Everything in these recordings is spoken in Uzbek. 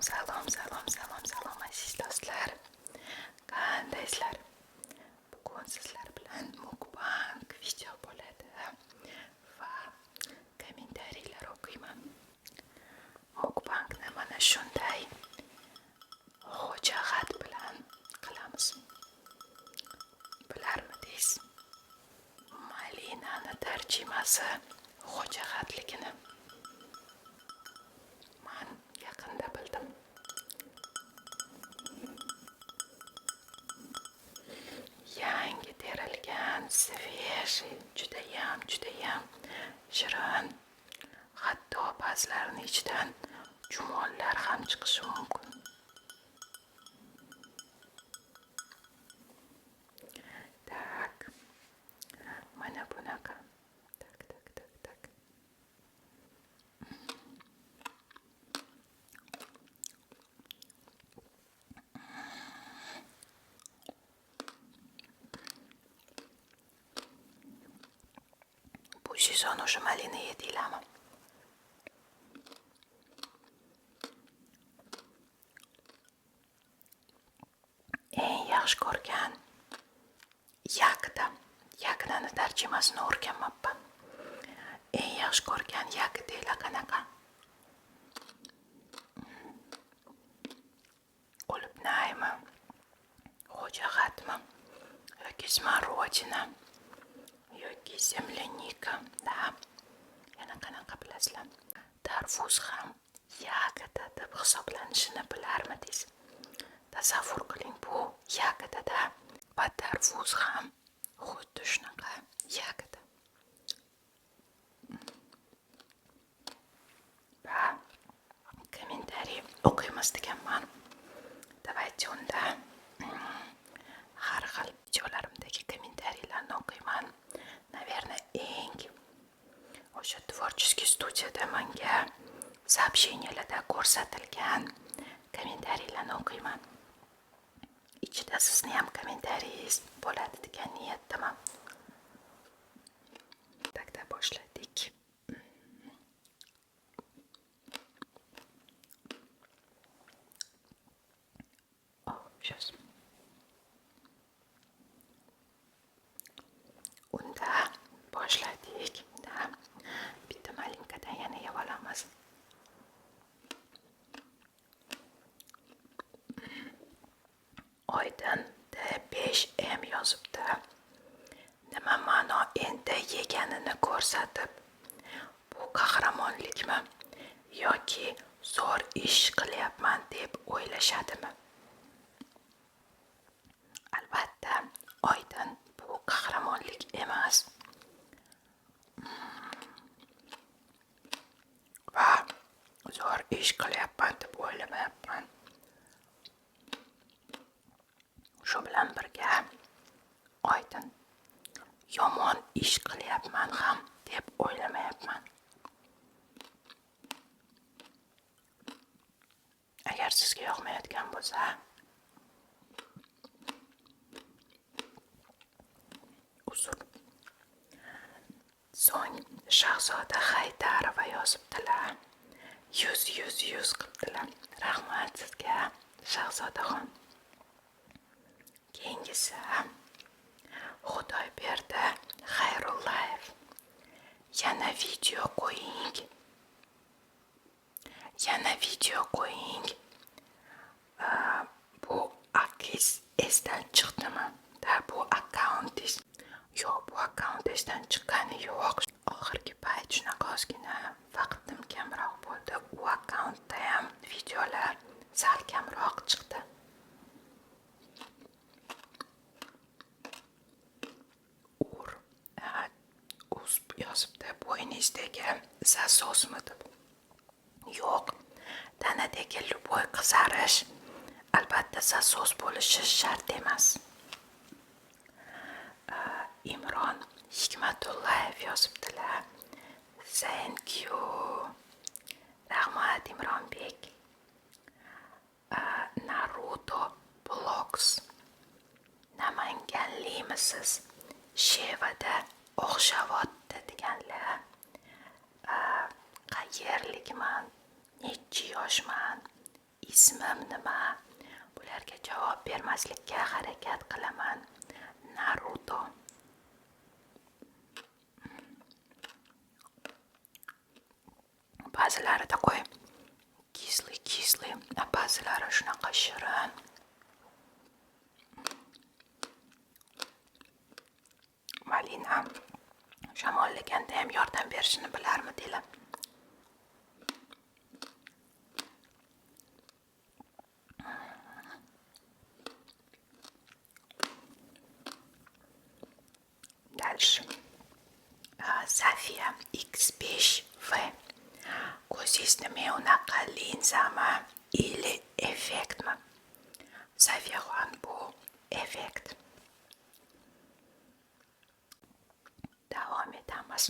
Salom aziz do'stlar. Qandaysizlar? Bugun sizlar bilan mukbang video bo'ladi va kommentariyalar o'qiyman. Mukbangni mana shunday xo'jahat bilan qilamiz. Bilarmidingiz? Malinani tarjimasi xo'jahatligini men yaqinda bildim. Yangi terilgan, svejiy, judayam shirin. Hatto ba'zilarining ichidan jumonlar ham chiqishi mumkin. Tak. Mana bunaqa. Tak. Bu sezon o'sha malina yedinglarmi? Eng yaxshi ko'rgan yakdani tarjimasini o'rganmabman. Eng yaxshi ko'rgan yakdanglar qanaqa? Qulupnaymi? Xo'jahatmi? Yoki smorодина? Yoki земляника? Da. Yana qanaqa bilasizlar? Tarvuz ham yagida deb hisoblanishini bilarmidingiz? Tasavvur qiling, bu yagida va tarvuz ham xuddi shunaqa yagida. Va kommentariy o'qiymiz deganman. Давайте unda har xil videolarimdagi kommentariylarni o'qiyman. Наверное, eng o'sha tворческий studiyada menga сообщениyalarda ko'rsatilgan kommentariylarni o'qiyman. Ichida sizni ham kommentariyingiz bo'ladi degan niyatdaman. Takda boshladik. Сейчас. Unda boshladik. Bitta malinkadan yana yeb olamiz. Oydin D5M yozibdi. Nima ma'no endi yeganini ko'rsatib? Bu qahramonlikmi yoki zo'r ish qilyapman deb o'ylashadimi? Albatta, Oydin bu qahramonlik emas. Va zo'r ish qilyapman deb o'ylamayapman. Shu bilan birga Oydin yomon ish qilyapman ham deb o'ylamayapman. Agar sizga yoqmayotgan bo'lsa, uzr. So'ng Shahzoda Haydarova yozibdilar. 100 qilibdilar. Rahmat sizga, Shahzodaxon. Keyingisi Xudoyberdi Xayrullayev. Yana video qo'ying. Bu akiz esdan chiqdimi? Bu akkauntingiz. Yo'q, bu akkaunt esdan chiqqani yo'q. Oxirgi payt shunaqa ozgina vaqtim kamroq bo'ldi. U akkauntda ham videolar sal kamroq chiqdi. Yozibdi, bo'yningizdagi zasosmi deb. Yo'q, tanadagi luboy qizarish albatta zasos bo'lishi shart emas. Imron Hikmatullayev yozibdilar. Thank you. Rahmat Imronbek. Naruto Blogs. Namanganlimisiz? Shevada o'xshavotdi deganlar. Qayerlikman? Necha yoshman? qo'ymaslikka harakat qilaman. Naruto. Ba'zilarida qo'y kisli, ba'zilari shunaqa shirin. Malina shamollaganda ham yordam berishini bilarmidinglar? Дальше. Safia X5V. Ko'zingiz nima unaqa linzami или effektmi? Safiyaxon, bu effekt. Davom etamiz.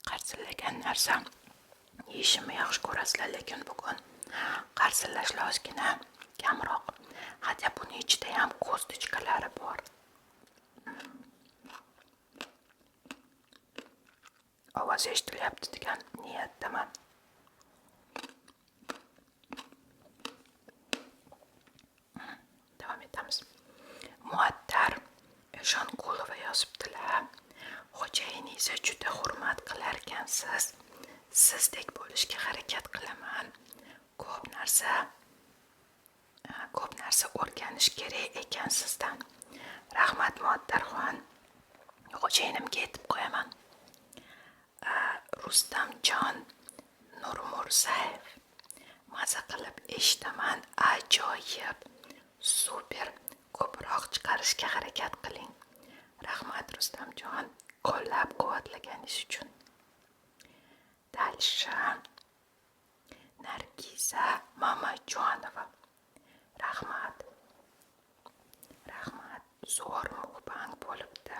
Qarsillagan narsa yeyishimni yaxshi ko'rasizlar, lekin bugun qarsillash ozgina kamroq. Hatto buni ichida ham ko'stichkalari bor. Ovoz eshitilyapti degan niyatdaman. Davom etamiz. Muattar Eshonqulova yozibdilar. Xo'jayiningizni juda hurmat qilarkansiz. Sizdek bo'lishga harakat qilaman. Ko'p narsa o'rganish kerak ekan sizdan. Rahmat Muattarxon. Xo'jayinimga aytib qo'yaman. Rustamjon Nurmurzayev. Maza qilib eshitaman. Ajoyib. Super. Ko'proq chiqarishga harakat qiling. Rahmat Rustamjon, qo'llab-quvvatlaganingiz uchun. Dальше. Nargiza Mamajonova. Rahmat. Zo'r mukbang bo'libdi.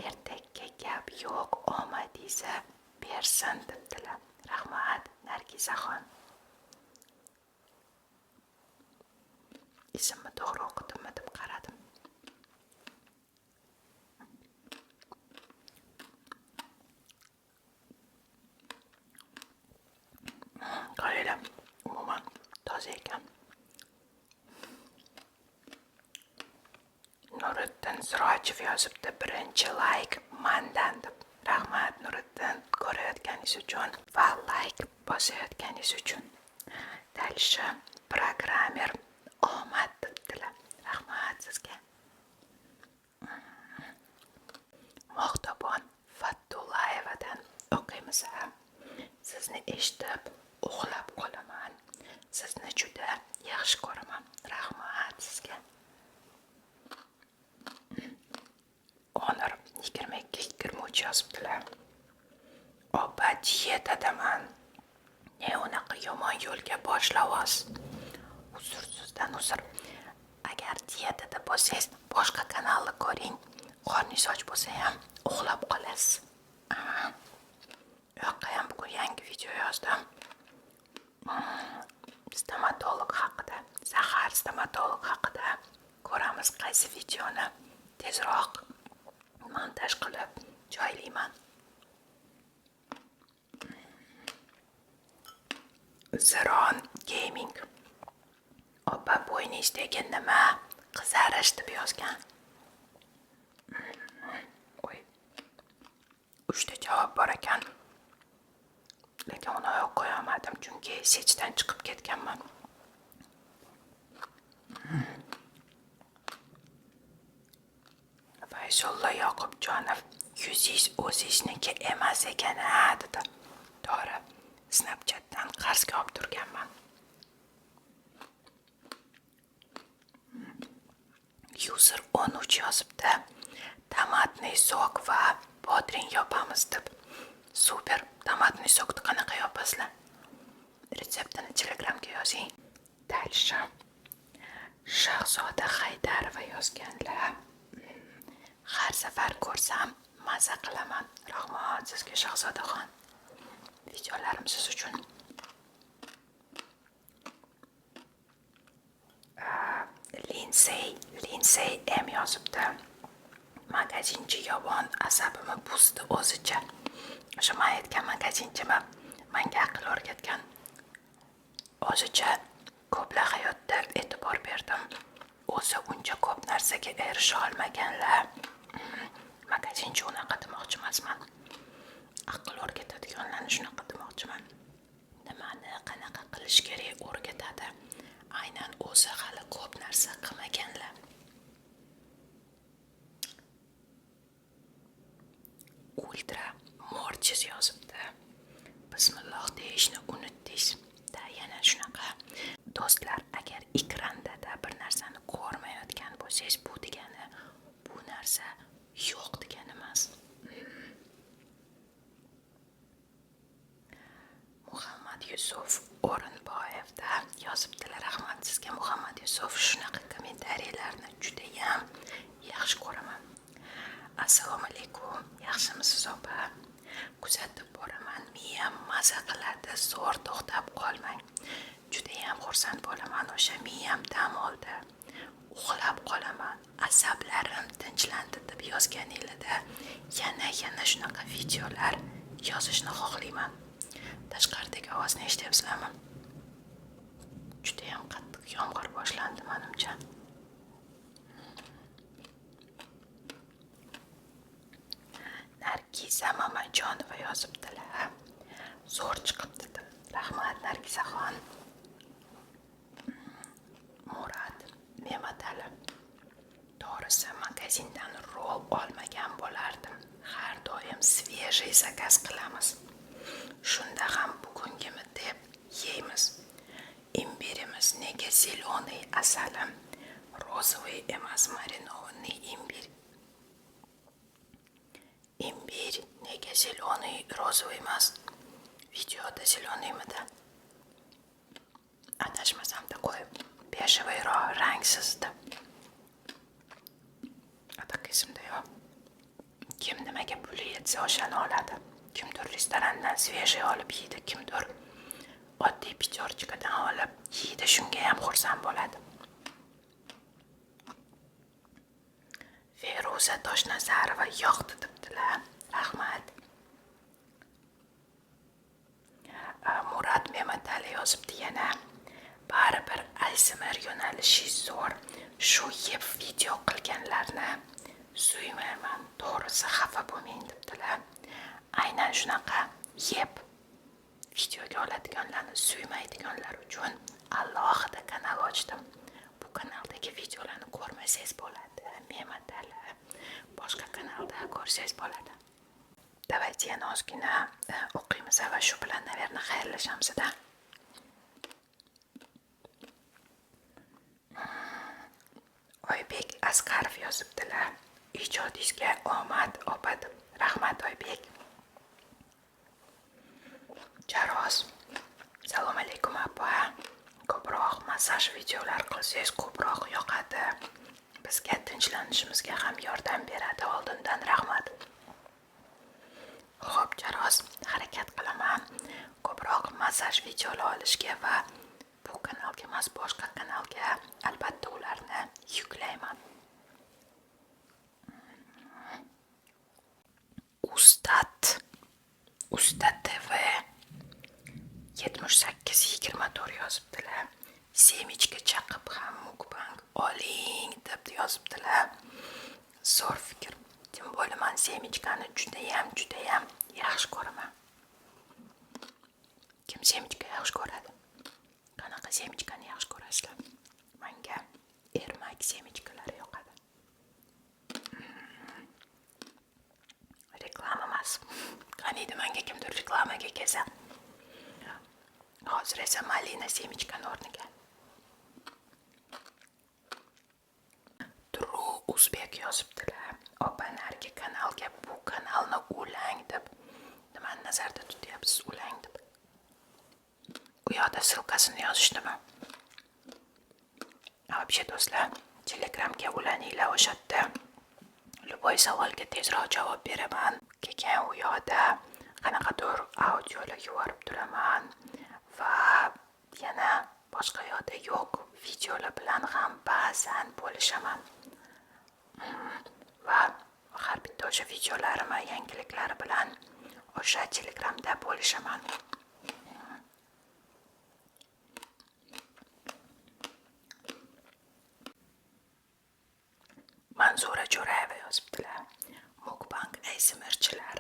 Ertakka gap yo'q, omadingizni bersin debdilar. Rahmat Nargizaxon. Ismni to'g'ri o'qidimmi deb qaradim. Qaranglar, umuman toza ekan. Nuriddin Sirojev yozibdi, birinchi like mandan deb. Rahmat Nuriddin, ko'rayotganingiz uchun va like bosayotganingiz uchun. Dальше programmer omad debdilar. Rahmat sizga. Moxtabon Fattullayevadan o'qiymiz. Sizni eshitib uxlab qolaman. Sizni juda yaxshi ko'raman. Rahmat sizga. Onur 22-23 yozibdilar. Opa diyetadaman. Ne unaqa yomon yo'lga boshlavos. Uzr. Agar dietada bo'lsangiz, boshqa kanalni ko'ring. Qorningiz och bo'lsa ham uxlab qolasiz. Yo'q, ham bugun yangi video yozdim. Stomatolog haqida, Zahar stomatolog haqida. Ko'ramiz qaysi videoni tezroq montaj qilib joylayman. Ziron Gaming. Opa bo'yningizdagi nima? Qizarish deb yozgan. 3 ta javob bor ekan. Lekin uni yo'q qo'ya olmadim, chunki sechdan chiqib ketganman. Fayzulla Yoqubjonov, yuzingiz o'zingizniki emas ekan, dedi. To'g'ri, Snapchatdan qarzga olib turganman. User 13 yozibdi. Tomatli sok va bodring yopamiz deb. Super, tomatli sokni qanaqa yopasizlar? Retseptini Telegramga yozing. Dальше. Shahzoda Haydarova yozganlar. Har safar ko'rsam maza qilaman. Rahmat sizga Shahzodaxon. Videolarim siz uchun. Lindsay M yozibdi. Magazinchi yovon asabimni buzdi o'zicha. O'sha men aytgan magazinchimi menga aql o'rgatgan. O'zicha ko'plar hayotda e'tibor berdim. O'zi uncha ko'p narsaga erisha olmaganlar. Magazinchi unaqa demoqchi emasman. Aql o'rgatadiganlarni shunaqa demoqchiman. Nimani qanaqa qilish kerak o'rgatadi. Aynan o'zi hali ko'p narsa qilmaganlar. Ultra morchiz yozibdi. Bismillah deyishni unutdingiz. Da yana shunaqa. Do'stlar, agar ekranda bir narsani ko'rmayotgan bo'lsangiz, bu degani bu narsa yo'q degani emas. Muhammad Yusuf O'rinboyevda yozibdilar. Rahmat sizga Muhammad Yusuf, shunaqa kommentariyalarni juda ham yaxshi ko'raman. Assalomu alaykum, yaxshimisiz opa? Kuzatib boraman, miyam maza qiladi, zo'r to'xtab qolmang. Juda ham xursand bo'laman, o'sha miyam dam oldi. Uxlab qolaman, asablarim tinchlandi deb yozganinglarda yana shunaqa videolar yozishni xohlayman. Tashqaridagi ovozni eshityapsizlarmi? Juda ham qattiq yomg'ir boshlandi menimcha. Nargiza Mamajonova yozibdilar. Zo'r chiqibdi deb. Rahmat Nargizaxon. Murad Mematali. To'g'risi magazindan rol olmagan bo'lardim. Har doim svejий zakaz qilamiz. Shunda ham bugungimi deb yeymiz. Imbirimiz nega zеленый asalim, розовый emas marinованный imbir. Imbir nega zеленый, розовый emas? Videoda zеленыйmidi? Adashmasam-da qo'yib, bejevayroq rangsizdi. Adaqa esimda yo'q. Kim nimaga puli yetsa o'shani oladi. Kimdir restorandan svejий olib yeydi, kimdir oddiy pichorchikadan olib yeydi, shunga ham xursand bo'ladi. Feruza Toshnazarova yoqdi debdilar. Rahmat. Murad Mematali yozibdi yana. Baribir ASMR yo'nalishi zo'r. Shu yeb video qilganlarni suymayman. To'g'risi xafa bo'lmang debdilar. Aynan shunaqa yeb videoga oladiganlarni suymaydiganlar uchun alohida kanal ochdim. Bu kanaldagi videolarni ko'rmasangiz bo'ladi. Mematali. Boshqa kanalda ko'rsangiz bo'ladi. Давайте yana ozgina o'qiymiz va shu bilan naverni xayrlashamiz-da. Oybek Asqarov yozibdilar. Ijodingizga omad opa deb. Rahmat Oybek. Jaroz. Assalomu alaykum opa. Ko'proq massaj videolar qilsangiz ko'proq yoqadi. Bizga tinchlanishimizga ham yordam beradi. Oldindan rahmat. Xo'p, Jaroz, harakat qilaman. Ko'proq massaj videolar olishga va bu kanalga emas, boshqa kanalga albatta ularni yuklayman. Usta TV 7824 yozibdilar. Semichga chaqib ham mukbang oling deb yozibdilar. Zo'r fikr. Tim bo'laman, semichkani juda ham yaxshi ko'raman. Kim semichka yaxshi ko'radi? Qanaqa semichkani yaxshi ko'rasizlar? Menga ermak semichkalari yoqadi. Reklama emas. Qaniydi menga kimdir reklamaga kelsa. Hozir esa malina semichkani o'rniga. Tru Uzbek yozibdilar. Opa nargi kanalga bu kanalni ulang deb. Nimani nazarda tutyapsiz ulang deb? U yoqda ссылкасini yozishdimi? Вообще do'stlar, Telegramga ulaninglar, o'shatda любой savolga tezroq javob beraman. Keyin u yoqda qanaqadir audiolar yuborib turaman va yana boshqa yoqda yo'q videolar bilan ham ba'zan bo'lishaman. Va har bitta o'sha videolarim, yangiliklari bilan o'sha Telegramda bo'lishaman. Manzura Jo'rayeva yozibdilar. Mukbang ASMRchilar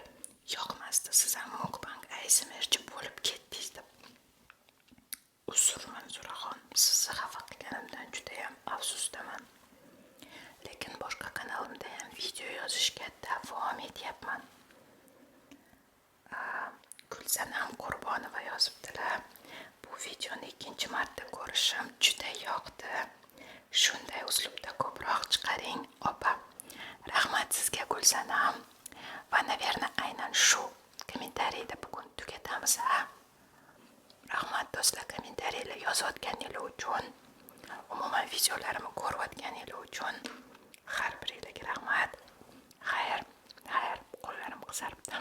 yoqmasdi, siz ham mukbang ASMRchi bo'lib ketdingiz deb. Uzr Manzuraxon, sizni xafa qilganimdan juda ham afsusdaman. Lekin boshqa kanalimda ham video yozishga davom etyapman. Gulsanam Qurbonova yozibdilar. Bu videoni ikkinchi marta ko'rishim juda yoqdi. Shunday uslubda ko'proq chiqaring, opa. Rahmat sizga Gulsanam. Va naverna aynan shu kommentariyda bugun tugatamiz. Rahmat do'stlar, kommentariylar yozayotganingiz uchun, umuman videolarimni ko'rayotganingiz uchun har biringizga rahmat. Xayr, qo'llarim qizaribdi.